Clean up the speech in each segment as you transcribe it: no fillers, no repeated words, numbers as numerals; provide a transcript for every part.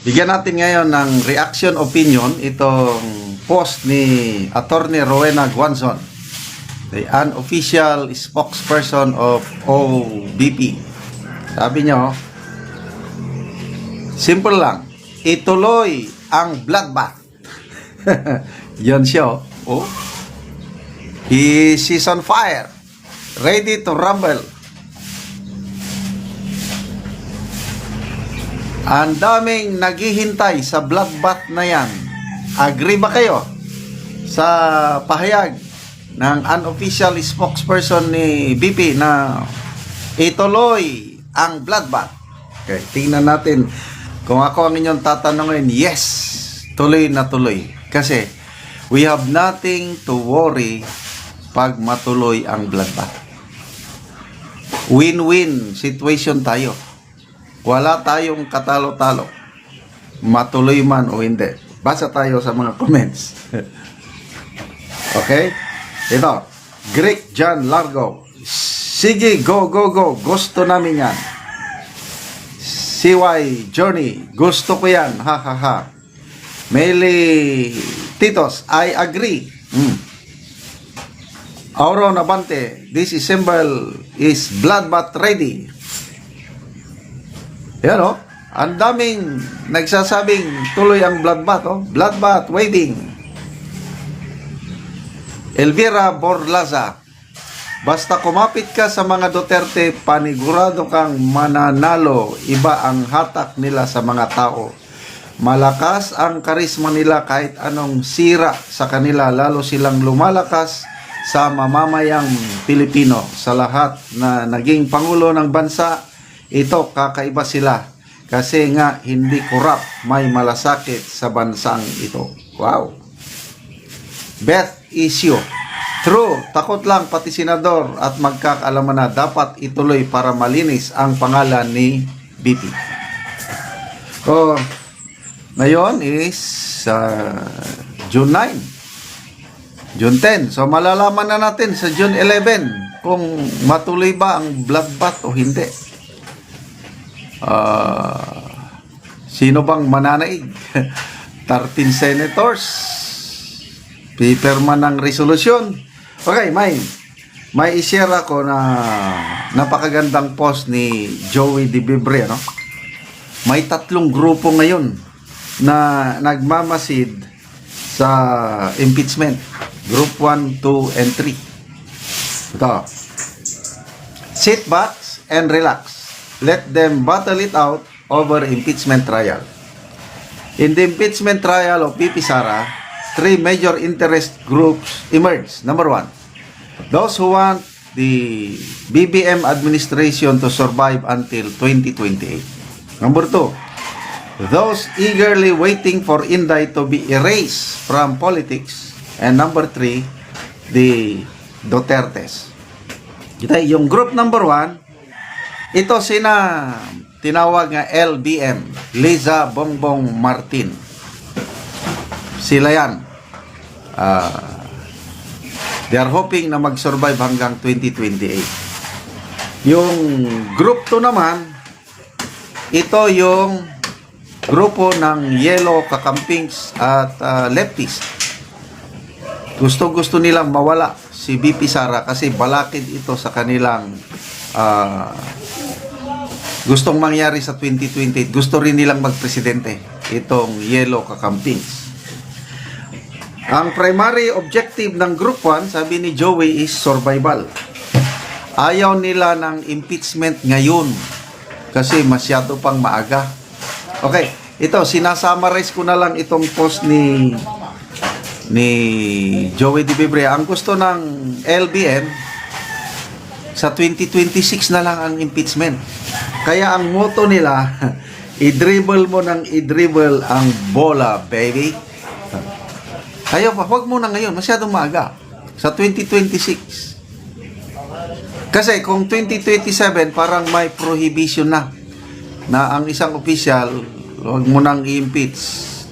Bigyan natin ngayon ng reaction opinion itong post ni Attorney Rowena Guanzon, the unofficial spokesperson of OBP. Sabi nyo, simple lang, ituloy ang bloodbath. Yan siya. Oh. He is on fire, ready to rumble. Ang daming naghihintay sa bloodbath na yan. Agree ba kayo sa pahayag ng unofficial spokesperson ni BP na ituloy ang bloodbath? Okay, tingnan natin. Kung ako ang inyong tatanungin, yes, tuloy na tuloy. Kasi we have nothing to worry pag matuloy ang bloodbath. Win-win situation tayo. Wala tayong katalo-talo. Matuloy man o hindi. Basa tayo sa mga comments. Okay? Ito. Greek John Largo. Sige, go, go, go. Gusto namin yan. CY Journey. Gusto ko yan. Ha, ha, ha. Meli Titos. I agree. Auro Nabante. This is symbol is bloodbath ready. Yan o, ang daming nagsasabing tuloy ang bloodbath, oh. Bloodbath waving. Elvira Borlaza, basta kumapit ka sa mga Duterte, panigurado kang mananalo. Iba ang hatak nila sa mga tao. Malakas ang karisma nila kahit anong sira sa kanila, lalo silang lumalakas sa mamamayang Pilipino. Sa lahat na naging pangulo ng bansa, ito, kakaiba sila. Kasi nga, hindi corrupt, may malasakit sa bansang ito. Wow. Beth issue. True, takot lang pati senador at magkakaalaman na dapat ituloy para malinis ang pangalan ni BP. So, ngayon is June 9. June 10. So, malalaman na natin sa June 11 kung matuloy ba ang bloodbath o hindi. Sino bang mananaig? 13 senators pipirma ng resolusyon. Okay, may i-share ako na napakagandang post ni Joey De Bibre, no? May 3 grupo ngayon na nagmamasid sa impeachment. Group 1, 2, and 3. Ito. Sit back and relax. Let them battle it out over impeachment trial. In the impeachment trial of PP Sara, 3 major interest groups emerged. Number 1, those who want the BBM administration to survive until 2028. Number 2, those eagerly waiting for Inday to be erased from politics. And number 3, the Dutertes. Kita, yung group number 1, ito sina tinawag nga LBM, Liza Bongbong Martin. Sila yan. They are hoping na mag-survive hanggang 2028. Yung group 2 naman, ito yung grupo ng Yellow Kakampings at Lefties. Gusto nilang mawala si BP Sara kasi balakid ito sa kanilang gustong mangyari sa 2028. Gusto rin nilang magpresidente itong Yellow Kakampings. Ang primary objective ng Group 1, sabi ni Joey, is survival. Ayaw nila ng impeachment ngayon kasi masyado pang maaga. Okay, ito, sinasummarize ko na lang itong post ni Joey De Bibre. Ang gusto ng LBM, sa 2026 na lang ang impeachment. Kaya ang motto nila, i-dribble mo ng i-dribble ang bola, baby. Kaya wag mo na ngayon, masyadong maaga. Sa 2026. Kasi kung 2027, parang may prohibition na ang isang official, wag mo nang i-impeach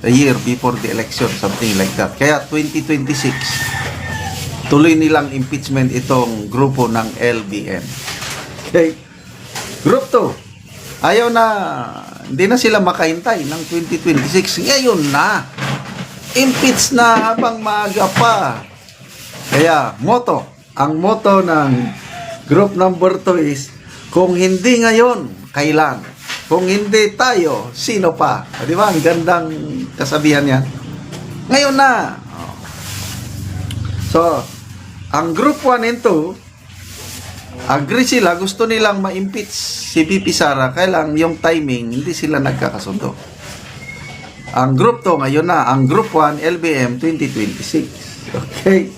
a year before the election, something like that. Kaya 2026, tuloy nilang impeachment itong grupo ng LBM. Okay. Group 2, ayaw na Hindi na sila makahintay ng 2026. Ngayon na. Impeach na habang maaga pa. Kaya, ang moto ng group number 2 is, kung hindi ngayon, kailan? Kung hindi tayo, sino pa? Di ba? Ang gandang kasabihan yan. Ngayon na. So, ang group 1 and 2, agree sila, gusto nilang ma-impeach si VP Sara, kaya lang yung timing, hindi sila nagkakasundo. Ang group 2, ngayon na. Ang group 1, LBM 2026. Okay?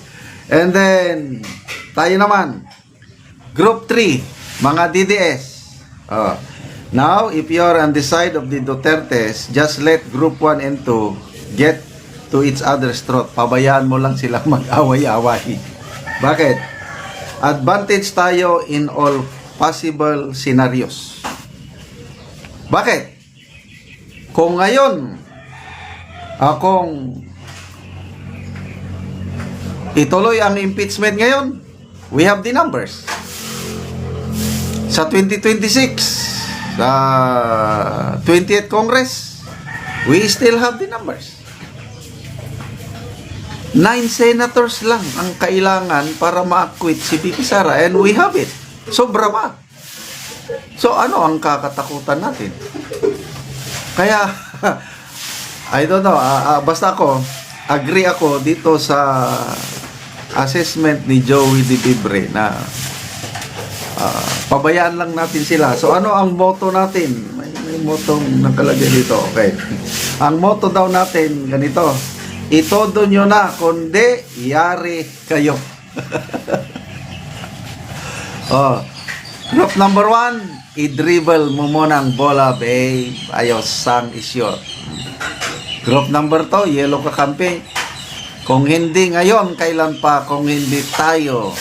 And then, tayo naman. Group 3, mga DDS. Now, if you are on the side of the Dutertes, just let group 1 and 2 get to each other's throat. Pabayaan mo lang sila mag-away-away. Bakit? Advantage tayo in all possible scenarios. Bakit? Kung ngayon, kung ituloy ang impeachment ngayon, we have the numbers. Sa 2026, sa 20th Congress, we still have the numbers. 9 senators lang ang kailangan para ma-acquit si VP Sara, and we have it. Sobra pa. So ano ang kakatakutan natin? Kaya I don't know, basta agree ako dito sa assessment ni Joey Dibibre na pabayaan lang natin sila. So ano ang motto natin? May motong nakalagay dito. Okay. Ang motto daw natin ganito: itodo nyo na, kundi yari kayo. Group number 1, i-dribble mo muna ang bola, babe. Ayos, sang isyot. Group number 2, yellow kakampi. Kung hindi ngayon, kailan pa? Kung hindi tayo,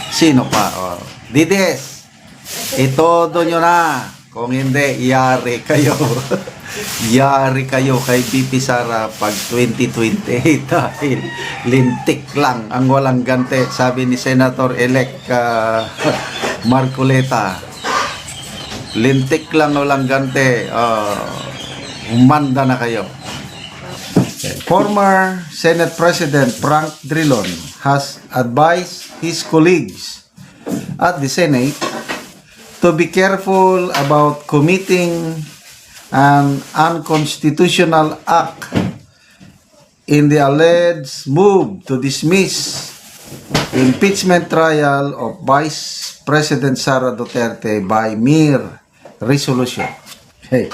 sino pa? DDS, itodo nyo na. Kung hindi, yari kayo. Yari kayo kay VP Sara pag 2028 dahil lintik lang ang walang gante, sabi ni Senator-elect Marcoleta. Lintik lang walang gante. Umanda na kayo. Former Senate President Frank Drilon has advised his colleagues at the Senate to be careful about committing an unconstitutional act in the alleged move to dismiss impeachment trial of Vice President Sara Duterte by mere resolution. Okay.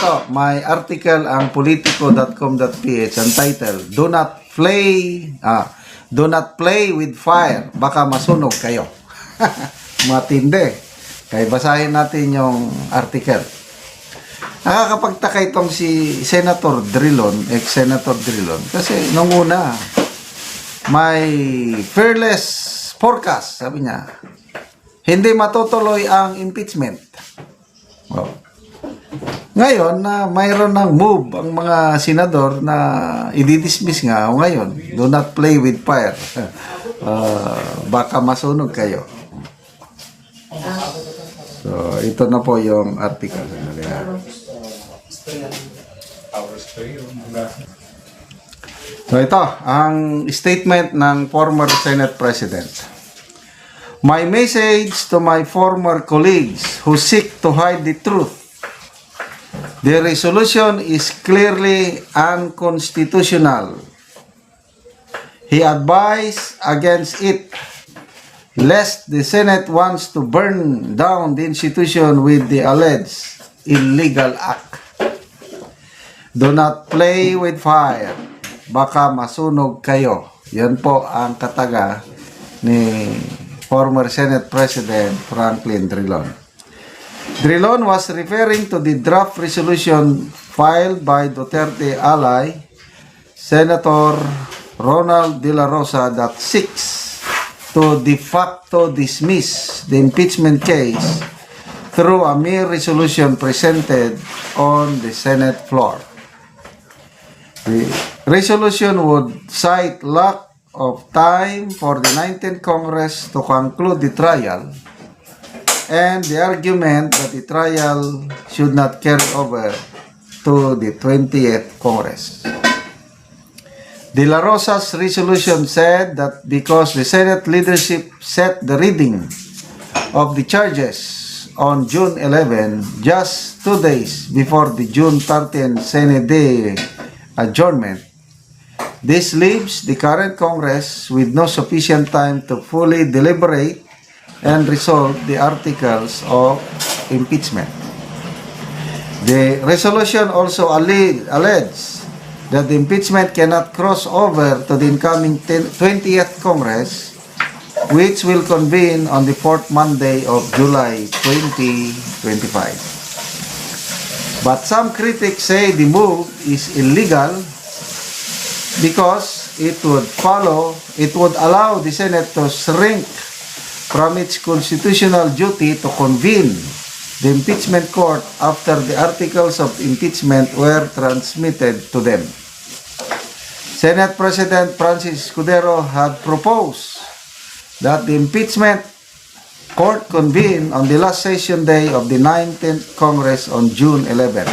Ito, may article ang politico.com.ph ang title, Do not play with fire, baka masunog kayo. Matindi. Kaya basahin natin yung article. Nakakapagtaka itong si Senator Drilon, ex-Senator Drilon, kasi nung una, may fearless forecast, sabi niya, hindi matutuloy ang impeachment. Ngayon, mayroon ng move ang mga senador na i-dismiss nga ngayon. Do not play with fire. Baka masunog kayo. So, ito na po yung article. So, ito, ang statement ng former Senate President. My message to my former colleagues who seek to hide the truth. The resolution is clearly unconstitutional. He advised against it, lest the Senate wants to burn down the institution with the alleged illegal act. Do not play with fire. Baka masunog kayo. Yan po ang kataga ni former Senate President Franklin Drilon. Drilon was referring to the draft resolution filed by Duterte ally Senator Ronald De La Rosa that seeks to de facto dismiss the impeachment case through a mere resolution presented on the Senate floor. The resolution would cite lack of time for the 19th Congress to conclude the trial and the argument that the trial should not carry over to the 20th Congress. De La Rosa's resolution said that because the Senate leadership set the reading of the charges on June 11, just 2 days before the June 13 Senate Day adjournment, this leaves the current Congress with no sufficient time to fully deliberate and resolve the articles of impeachment. The resolution also alleges that the impeachment cannot cross over to the incoming 20th Congress, which will convene on the 4th Monday of July 2025. But some critics say the move is illegal because it would allow the Senate to shrink from its constitutional duty to convene the impeachment court after the articles of impeachment were transmitted to them. Senate President Francis Escudero had proposed that the impeachment court convene on the last session day of the 19th Congress on June 11.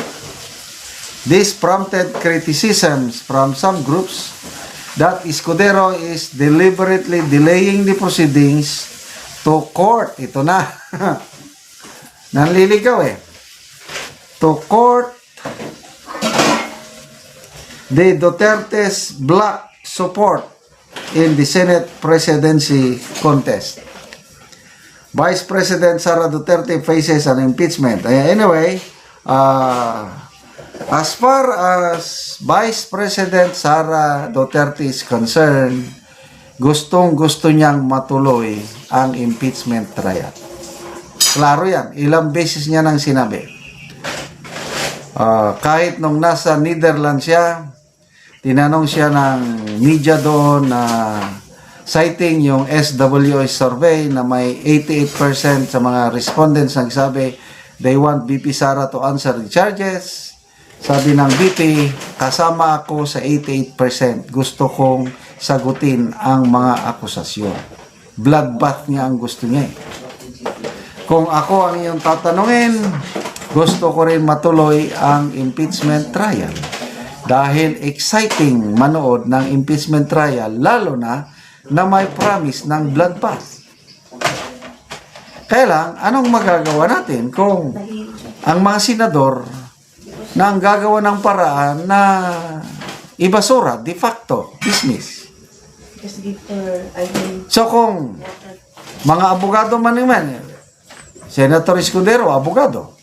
This prompted criticisms from some groups that Escudero is deliberately delaying the proceedings to court. Ito na. Nanliligaw eh. To court the Duterte's block support in the Senate presidency contest. Vice President Sara Duterte faces an impeachment. Anyway, as far as Vice President Sara Duterte is concerned, gustong-gusto niyang matuloy ang impeachment trial. Klaro yan. Ilang beses niya nang sinabi. Kahit nung nasa Netherlands siya, tinanong siya ng media doon na citing yung SWS survey na may 88% sa mga respondents nagsabi they want VP Sara to answer the charges. Sabi ng VP, kasama ako sa 88%. Gusto kong sagutin ang mga akusasyon. Bloodbath niya ang gusto niya eh. Kung ako ang iyong tatanungin, gusto ko rin matuloy ang impeachment trial. Dahil exciting manood ng impeachment trial, lalo na may promise ng bloodbath. Kaya lang, anong magagawa natin kung ang mga senador na ang gagawa ng paraan na ibasura, de facto, dismiss. So kung mga abogado man naman, Senator Escudero, abogado.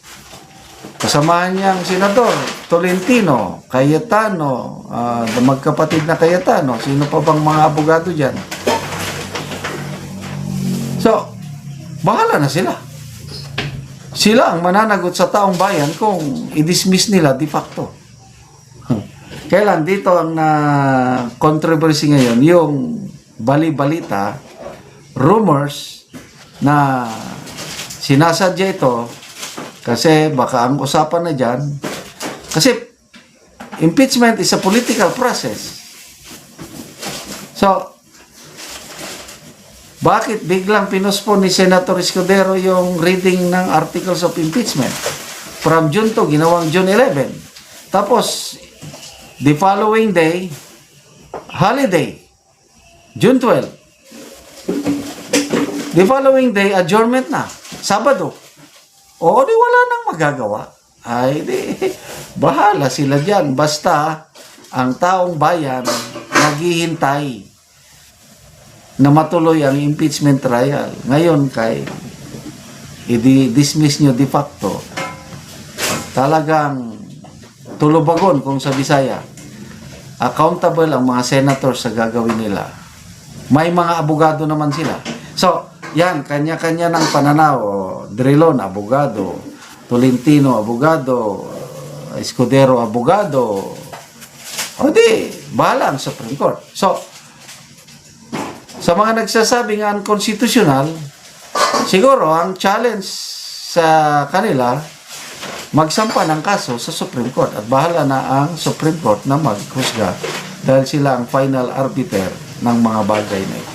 Kasamahan niyang Senador Tolentino, Cayetano, magkapatid na Cayetano. Sino pa bang mga abogado dyan? So, bahala na sila. Sila ang mananagot sa taong bayan kung i-dismiss nila de facto. Kailan dito ang controversy ngayon, yung bali-balita, rumors na sinasadya ito kasi baka ang usapan na dyan. Kasi impeachment is a political process. So, bakit biglang pinuspon ni Senator Escudero yung reading ng articles of impeachment? From June 2, ginawang June 11. Tapos, the following day, holiday, June 12. The following day, adjournment na, Sabado. O di wala nang magagawa. Ay di, bahala sila dyan. Basta ang taong bayan naghihintay na matuloy ang impeachment trial. Ngayon kay i-dismiss nyo de facto, talagang tulubagon kung sa Bisaya. Accountable ang mga senators sa gagawin nila. May mga abogado naman sila. So, yan, kanya-kanya ng pananaw. Drilon, abogado. Tolentino, abogado. Escudero, abogado. O di, bahala ang Supreme Court. So, sa mga nagsasabing unconstitutional, siguro ang challenge sa kanila, magsampa ng kaso sa Supreme Court. At bahala na ang Supreme Court na maghusga dahil sila ang final arbiter ng mga bagay na ito.